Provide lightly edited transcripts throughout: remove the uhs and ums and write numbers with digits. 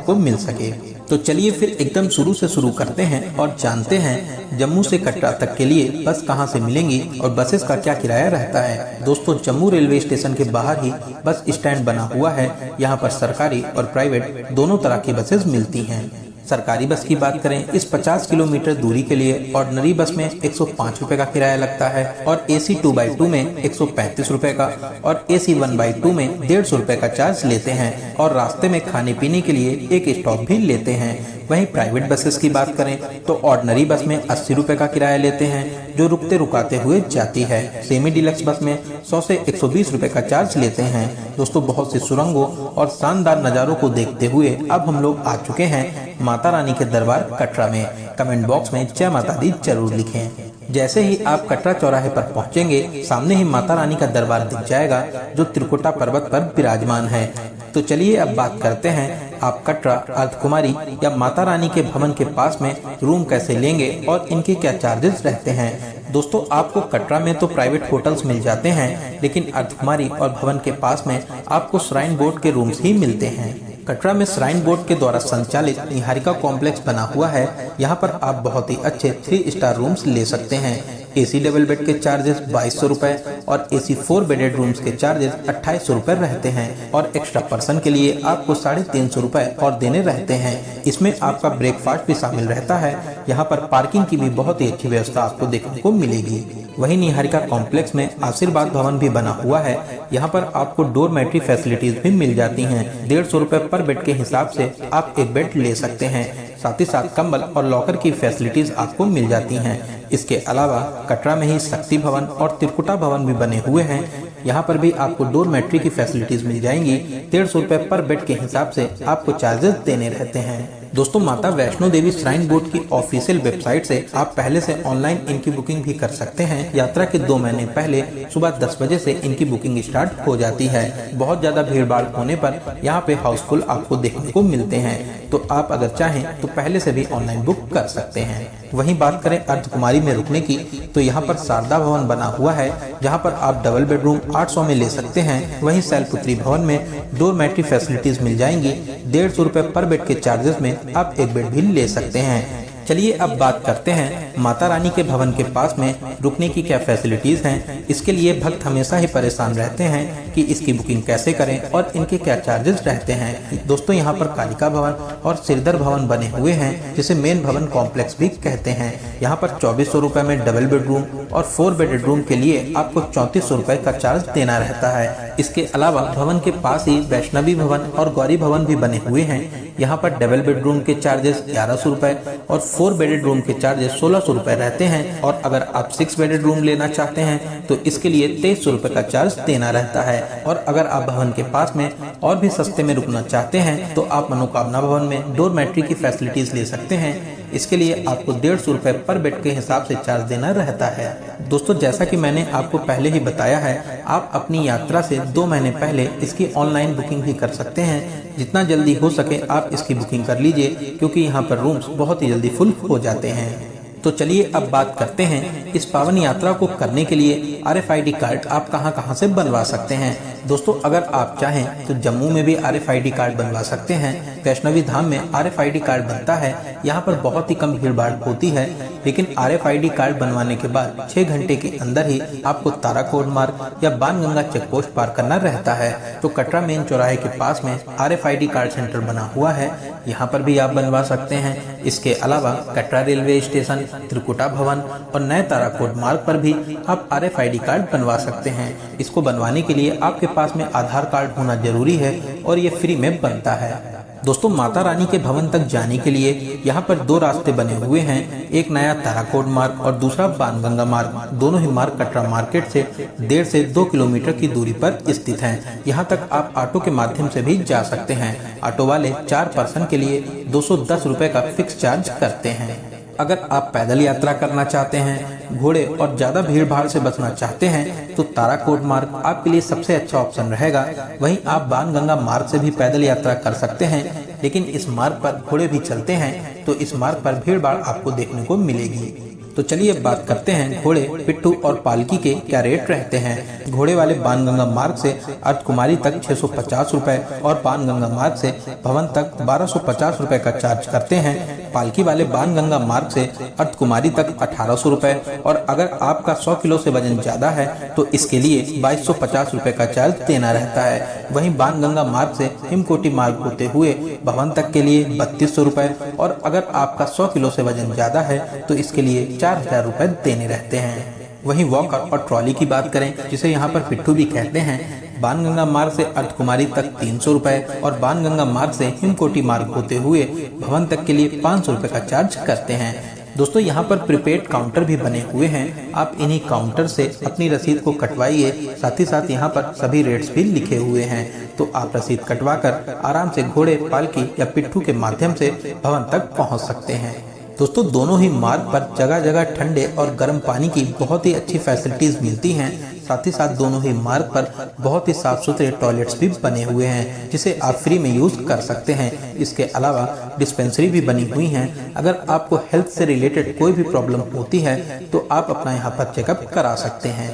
आपको मिल सके। तो चलिए फिर एकदम शुरू से शुरू करते हैं और जानते हैं जम्मू से कटरा तक के लिए बस कहां से मिलेंगी और बसेस का क्या किराया रहता है। दोस्तों, जम्मू रेलवे स्टेशन के बाहर ही बस स्टैंड बना हुआ है। यहाँ पर सरकारी और प्राइवेट दोनों तरह की बसेस मिलती हैं। सरकारी बस की बात करें, इस 50 किलोमीटर दूरी के लिए ऑर्डिनरी बस में 105 रुपए का किराया लगता है और AC 2x2 में 135 रुपए का और AC 1x2 में 150 रुपए का चार्ज लेते हैं और रास्ते में खाने पीने के लिए एक स्टॉप भी लेते हैं। वहीं प्राइवेट बसेस की बात करें तो ऑर्डिनरी बस में 80 रुपए का किराया लेते हैं जो रुकते रुकाते हुए जाती है। सेमी डिलक्स बस में 100 से 120 रुपए का चार्ज लेते हैं। दोस्तों, बहुत सी सुरंगों और शानदार नज़ारों को देखते हुए अब हम लोग आ चुके हैं माता रानी के दरबार कटरा में। कमेंट बॉक्स में जय माता दी जरूर लिखें। जैसे ही आप कटरा चौराहे पर पहुंचेंगे, सामने ही माता रानी का दरबार दिख जाएगा जो त्रिकुटा पर्वत पर विराजमान है। तो चलिए अब बात करते हैं आप कटरा अर्धकुमारी या माता रानी के भवन के पास में रूम कैसे लेंगे और इनके क्या चार्जेस रहते हैं। दोस्तों, आपको कटरा में तो प्राइवेट होटल्स मिल जाते हैं, लेकिन अर्धकुमारी और भवन के पास में आपको श्राइन बोर्ड के रूम्स ही मिलते हैं। कटरा में श्राइन बोर्ड के द्वारा संचालित निहारिका कॉम्प्लेक्स बना हुआ है। यहाँ पर आप बहुत ही अच्छे 3 स्टार रूम्स ले सकते हैं। AC डबल बेड के चार्जेस 2200 रुपए और AC 4 बेडेड रूम्स के चार्जेस 2800 रुपए रहते हैं और एक्स्ट्रा पर्सन के लिए आपको 350 रुपए और देने रहते हैं। इसमें आपका ब्रेकफास्ट भी शामिल रहता है। यहाँ पर पार्किंग की भी बहुत ही अच्छी व्यवस्था आपको देखने को मिलेगी। वहीं निहारिका कॉम्प्लेक्स में आशीर्वाद भवन भी बना हुआ है। यहाँ पर आपको डोरमेट्री फैसिलिटीज भी मिल जाती हैं। 150 रुपए पर बेड के हिसाब से आप एक बेड ले सकते हैं। साथ ही साथ कंबल और लॉकर की फैसिलिटीज आपको मिल जाती हैं। इसके अलावा कटरा में ही शक्ति भवन और त्रिकुटा भवन भी बने हुए हैं। यहाँ पर भी आपको डोरमेट्री की फैसिलिटीज मिल जाएंगी। 150 रुपए पर बेड के हिसाब से आपको चार्जेस देने रहते हैं। दोस्तों, माता वैष्णो देवी श्राइन बोर्ड की ऑफिशियल वेबसाइट से आप पहले से ऑनलाइन इनकी बुकिंग भी कर सकते हैं। यात्रा के 2 महीने पहले सुबह 10 बजे से इनकी बुकिंग स्टार्ट हो जाती है। बहुत ज्यादा भीड़ भाड़ होने पर यहाँ पे हाउसफुल आपको देखने को मिलते हैं, तो आप अगर चाहें तो पहले से भी ऑनलाइन बुक कर सकते हैं। वहीं बात करें अर्धकुमारी में रुकने की, तो यहाँ पर शारदा भवन बना हुआ है जहाँ पर आप डबल बेडरूम 800 में ले सकते हैं। वहीं शैलपुत्री भवन में डोरमेट्री फैसिलिटीज मिल जाएंगी। 150 रुपए पर बेड के चार्जेस में आप एक बेड भी ले सकते हैं। चलिए अब बात करते हैं माता रानी के भवन के पास में रुकने की क्या फैसिलिटीज हैं। इसके लिए भक्त हमेशा ही परेशान रहते हैं कि इसकी बुकिंग कैसे करें और इनके क्या चार्जेस रहते हैं। दोस्तों, यहाँ पर कालिका भवन और सिरदर भवन बने हुए हैं, जिसे मेन भवन कॉम्प्लेक्स भी कहते हैं। यहाँ पर 2400 रुपए में डबल बेडरूम और 4 बेडेड रूम के लिए आपको 3400 रुपए का चार्ज देना रहता है। इसके अलावा भवन के पास ही वैष्णवी भवन और गौरी भवन भी बने हुए हैं। यहाँ पर डबल बेडरूम के चार्जेस 1100 रुपए और 4 बेडेड रूम के चार्जेस 1600 रुपए रहते हैं और अगर आप 6 बेडेड रूम लेना चाहते हैं तो इसके लिए 2300 रुपए का चार्ज देना रहता है। और अगर आप भवन के पास में और भी सस्ते में रुकना चाहते हैं तो आप मनोकामना भवन में डोरमेट्री की फैसिलिटीज ले सकते हैं। इसके लिए आपको 150 रुपए पर बेड के हिसाब से चार्ज देना रहता है। दोस्तों, जैसा कि मैंने आपको पहले ही बताया है, आप अपनी यात्रा से 2 महीने पहले इसकी ऑनलाइन बुकिंग भी कर सकते हैं। जितना जल्दी हो सके आप इसकी बुकिंग कर लीजिए, क्योंकि यहाँ पर रूम्स बहुत ही जल्दी फुल हो जाते हैं। तो चलिए अब बात करते हैं इस पावन यात्रा को करने के लिए RFID कार्ड आप कहां से बनवा सकते हैं। दोस्तों, अगर आप चाहें तो जम्मू में भी RFID कार्ड बनवा सकते हैं। वैष्णवी धाम में RFID कार्ड बनता है। यहाँ पर बहुत ही कम भीड़ भाड़ होती है, लेकिन RFID कार्ड बनवाने के बाद 6 घंटे के अंदर ही आपको ताराकोट मार्ग या बाणगंगा चेक पोस्ट पार करना रहता है। तो कटरा मेन चौराहे के पास में RFID कार्ड सेंटर बना हुआ है, यहाँ पर भी आप बनवा सकते हैं। इसके अलावा कटरा रेलवे स्टेशन, त्रिकुटा भवन और नए ताराकोट मार्ग पर भी आप RFID कार्ड बनवा सकते हैं। इसको बनवाने के लिए आपके पास में आधार कार्ड होना जरूरी है और ये फ्री में बनता है। दोस्तों, माता रानी के भवन तक जाने के लिए यहाँ पर 2 रास्ते बने हुए हैं। एक नया ताराकोट मार्ग और दूसरा बाणगंगा मार्ग। दोनों ही मार्ग कटरा मार्केट से 1.5 से 2 किलोमीटर की दूरी पर स्थित हैं। यहाँ तक आप ऑटो के माध्यम से भी जा सकते हैं। ऑटो वाले 4 पर्सन के लिए 210 रुपए का फिक्स चार्ज करते हैं। अगर आप पैदल यात्रा करना चाहते हैं, घोड़े और ज्यादा भीड़ भाड़ से बचना चाहते हैं, तो ताराकोट मार्ग आपके लिए सबसे अच्छा ऑप्शन रहेगा। वहीं आप बाणगंगा मार्ग से भी पैदल यात्रा कर सकते हैं, लेकिन इस मार्ग पर घोड़े भी चलते हैं, तो इस मार्ग पर भीड़ भाड़ आपको देखने को मिलेगी। तो चलिए अब बात करते हैं घोड़े, पिट्ठू और पालकी के क्या रेट रहते हैं। घोड़े वाले बाणगंगा मार्ग से अर्धकुमारी तक 650 रुपए और बाणगंगा मार्ग से भवन तक 1250 रुपए का चार्ज करते हैं। पालकी वाले बाणगंगा मार्ग से अर्धकुमारी तक 1800 रुपए और अगर आपका 100 किलो से वजन ज्यादा है तो इसके लिए 2250 रुपए का चार्ज देना रहता है। वहीं बाणगंगा मार्ग से हिमकोटी मार्ग होते हुए भवन तक के लिए 3200 रुपए और अगर आपका 100 किलो से वजन ज्यादा है तो इसके लिए 4000 रुपए देने रहते हैं। वहीं वॉकर और ट्रॉली की बात करें, जिसे यहाँ पर पिट्ठू भी कहते हैं, बाणगंगा मार्ग से अर्धकुमारी तक 300 रुपए और बाणगंगा मार्ग से हिमकोटी मार्ग होते हुए भवन तक के लिए 500 रुपए का चार्ज करते हैं। दोस्तों यहाँ पर प्रीपेड काउंटर भी बने हुए हैं, आप इन्हीं काउंटर से अपनी रसीद को कटवाइए। साथ ही साथ यहाँ पर सभी रेट्स भी लिखे हुए हैं, तो आप रसीद कटवाकर आराम से घोड़े, पालकी या पिट्ठू के माध्यम से भवन तक पहुँच सकते हैं। दोस्तों दोनों ही मार्ग पर जगह जगह ठंडे और गर्म पानी की बहुत ही अच्छी फैसिलिटीज मिलती हैं। साथ ही साथ दोनों ही मार्ग पर बहुत ही साफ सुथरे टॉयलेट्स भी बने हुए हैं, जिसे आप फ्री में यूज कर सकते हैं। इसके अलावा डिस्पेंसरी भी बनी हुई हैं। अगर आपको हेल्थ से रिलेटेड कोई भी प्रॉब्लम होती है तो आप अपना यहाँ पर चेकअप करा सकते हैं।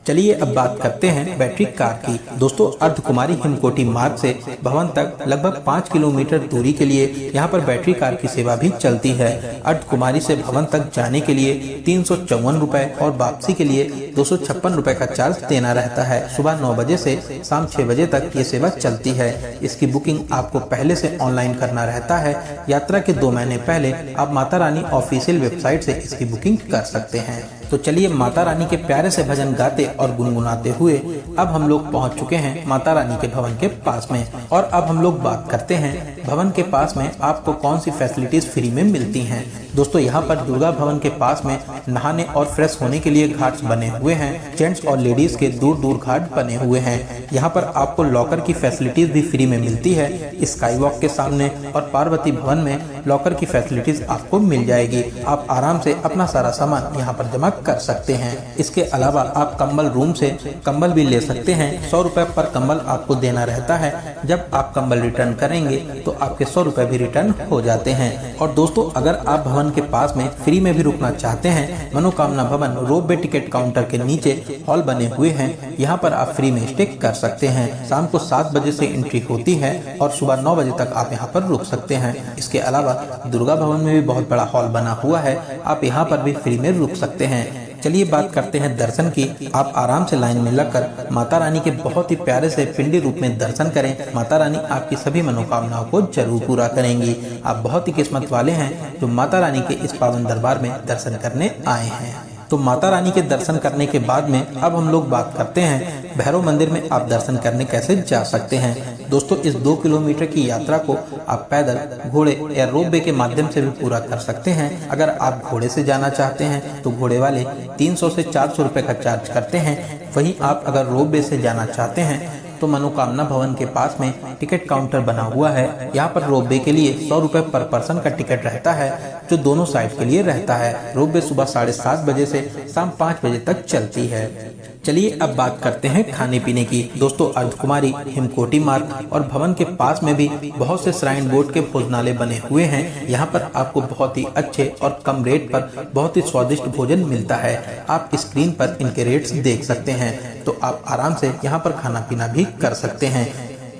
चलिए अब बात करते हैं बैटरी कार की। दोस्तों अर्धकुमारी हिमकोटी मार्ग से भवन तक लगभग 5 किलोमीटर दूरी के लिए यहाँ पर बैटरी कार की सेवा भी चलती है। अर्धकुमारी से भवन तक जाने के लिए 354 रुपए और वापसी के लिए 256 रुपए का चार्ज देना रहता है। सुबह 9 बजे से शाम 6 बजे तक ये सेवा चलती है। इसकी बुकिंग आपको पहले से ऑनलाइन करना रहता है। यात्रा के 2 महीने पहले आप माता रानी ऑफिशियल वेबसाइट से इसकी बुकिंग कर सकते हैं। तो चलिए माता रानी के प्यारे से भजन गाते और गुनगुनाते हुए अब हम लोग पहुंच चुके हैं माता रानी के भवन के पास में। और अब हम लोग बात करते हैं भवन के पास में आपको कौन सी फैसिलिटीज फ्री में मिलती हैं। दोस्तों यहाँ पर दुर्गा भवन के पास में नहाने और फ्रेश होने के लिए घाट्स बने हुए हैं। जेंट्स और लेडीज के दूर दूर घाट बने हुए हैं। यहाँ पर आपको लॉकर की फैसिलिटीज भी फ्री में मिलती है। स्काई वॉक के सामने और पार्वती भवन में लॉकर की फैसिलिटीज आपको मिल जाएगी। आप आराम से अपना सारा सामान यहाँ पर जमा कर सकते हैं। इसके अलावा आप कंबल रूम से कंबल भी ले सकते हैं। 100 रुपए पर कंबल आपको देना रहता है। जब आप कंबल रिटर्न करेंगे तो आपके 100 रुपए भी रिटर्न हो जाते हैं। और दोस्तों अगर आप भवन के पास में फ्री में भी रुकना चाहते हैं, मनोकामना भवन रोपवे टिकट काउंटर के नीचे हॉल बने हुए हैं। यहाँ पर आप फ्री में स्टे कर सकते हैं। शाम को 7 बजे से एंट्री होती है और सुबह 9 बजे तक आप यहाँ पर रुक सकते हैं। इसके अलावा दुर्गा भवन में भी बहुत बड़ा हॉल बना हुआ है, आप यहाँ पर भी फ्री में रुक सकते हैं। चलिए बात करते हैं दर्शन की। आप आराम से लाइन में लगकर माता रानी के बहुत ही प्यारे से पिंडी रूप में दर्शन करें। माता रानी आपकी सभी मनोकामनाओं को जरूर पूरा करेंगी। आप बहुत ही किस्मत वाले हैं जो माता रानी के इस पावन दरबार में दर्शन करने आए हैं। तो माता रानी के दर्शन करने के बाद में अब हम लोग बात करते हैं भैरव मंदिर में आप दर्शन करने कैसे जा सकते हैं। दोस्तों इस 2 किलोमीटर की यात्रा को आप पैदल, घोड़े या रोपवे के माध्यम से भी पूरा कर सकते हैं। अगर आप घोड़े से जाना चाहते हैं तो घोड़े वाले 300 से 400 रुपए का चार्ज करते हैं। वहीं आप अगर रोपवे से जाना चाहते हैं तो मनोकामना भवन के पास में टिकट काउंटर बना हुआ है। यहाँ पर रोपवे के लिए 100 रुपए पर पर्सन का टिकट रहता है, जो दोनों साइड के लिए रहता है। रोपवे सुबह 7:30 बजे से शाम 5 बजे तक चलती है। चलिए अब बात करते हैं खाने पीने की। दोस्तों अर्धकुमारी, हिमकोटी मार्ग और भवन के पास में भी बहुत से श्राइन बोर्ड के भोजनालय बने हुए हैं। यहाँ पर आपको बहुत ही अच्छे और कम रेट पर बहुत ही स्वादिष्ट भोजन मिलता है। आप स्क्रीन पर इनके रेट्स देख सकते हैं, तो आप आराम से यहाँ पर खाना पीना भी कर सकते हैं।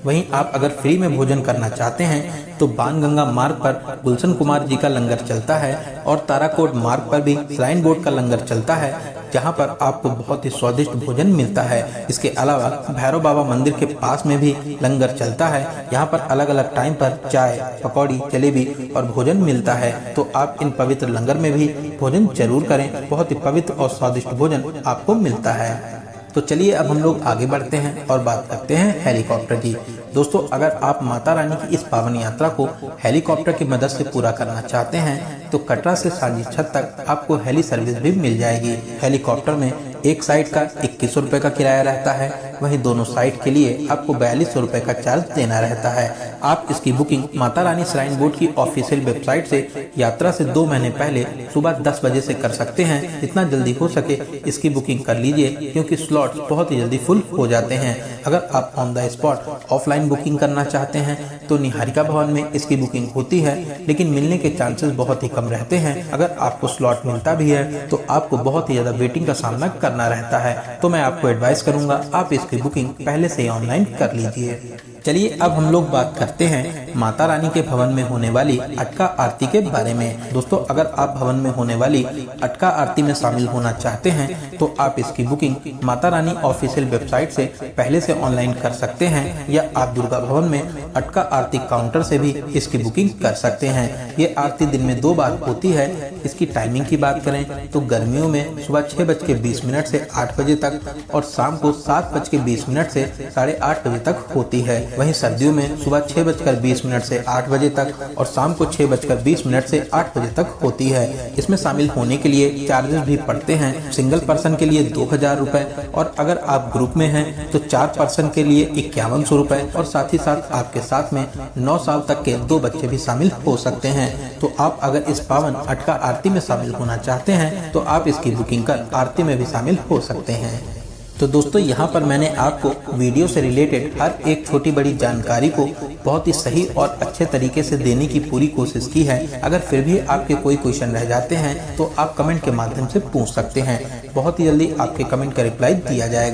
वहीं आप अगर फ्री में भोजन करना चाहते हैं तो बाणगंगा मार्ग पर गुलशन कुमार जी का लंगर चलता है और ताराकोट मार्ग पर भी श्राइन बोर्ड का लंगर चलता है, जहां पर आपको बहुत ही स्वादिष्ट भोजन मिलता है। इसके अलावा भैरव बाबा मंदिर के पास में भी लंगर चलता है। यहाँ पर अलग अलग टाइम पर चाय, पकौड़ी, जलेबी और भोजन मिलता है, तो आप इन पवित्र लंगर में भी भोजन जरूर करें। बहुत ही पवित्र और स्वादिष्ट भोजन आपको मिलता है। तो चलिए अब हम लोग आगे बढ़ते हैं और बात करते हैं हेलीकॉप्टर की। दोस्तों अगर आप माता रानी की इस पावन यात्रा को हेलीकॉप्टर की मदद से पूरा करना चाहते हैं तो कटरा से साजिद छत तक आपको हेली सर्विस भी मिल जाएगी। हेलीकॉप्टर में एक साइड का 2100 रुपए का किराया रहता है, वहीं दोनों साइड के लिए आपको 4200 रुपए का चार्ज देना रहता है। आप इसकी booking Mata Rani shrine board की ऑफिशियल वेबसाइट से यात्रा से 2 महीने पहले सुबह 10 बजे से कर सकते हैं। जितना जल्दी हो सके इसकी बुकिंग कर लीजिए, क्योंकि स्लॉट्स बहुत ही जल्दी फुल हो जाते हैं। अगर आप on the spot offline booking करना चाहते हैं तो निहारिका भवन में इसकी बुकिंग होती है, लेकिन मिलने के चांसेस बहुत ही कम रहते हैं। अगर आपको स्लॉट मिलता भी है तो आपको बहुत ही ज्यादा वेटिंग का सामना करना रहता है। तो मैं आपको एडवाइस करूंगा आप इसकी बुकिंग पहले से ऑनलाइन कर लीजिए। चलिए अब हम लोग बात करते हैं माता रानी के भवन में होने वाली अटका आरती के बारे में। दोस्तों, अगर आप भवन में होने वाली अटका आरती में शामिल होना चाहते हैं तो आप इसकी booking Mata Rani official website से पहले से ऑनलाइन कर सकते हैं, या आप दुर्गा भवन में अटका आरती काउंटर से भी इसकी बुकिंग कर सकते हैं। ये आरती दिन में 2 बार होती है। इसकी टाइमिंग की बात करें तो गर्मियों में सुबह 6:20 से 8 बजे तक और शाम को 7:20 से 8:30 बजे तक होती है। वहीं सर्दियों में सुबह 6:20 से 8 बजे तक और शाम को 6:20 से 8 बजे तक होती है। इसमें शामिल होने के लिए चार्जेस भी पड़ते हैं। सिंगल पर्सन के लिए 2000 रुपए और अगर आप ग्रुप में हैं तो 4 पर्सन के लिए 5100 रुपए और साथ ही साथ आपके साथ में 9 साल तक के 2 बच्चे भी शामिल हो सकते हैं। तो आप अगर इस पावन अटका आरती में शामिल होना चाहते हैं तो आप इसकी बुकिंग कर आरती में भी शामिल हो सकते हैं। तो दोस्तों, यहाँ पर मैंने आपको वीडियो से रिलेटेड हर एक छोटी बड़ी जानकारी को बहुत ही सही और अच्छे तरीके से देने की पूरी कोशिश की है। अगर फिर भी आपके कोई क्वेश्चन रह जाते हैं तो आप कमेंट के माध्यम से पूछ सकते हैं। बहुत ही जल्दी आपके कमेंट का रिप्लाई दिया जाएगा।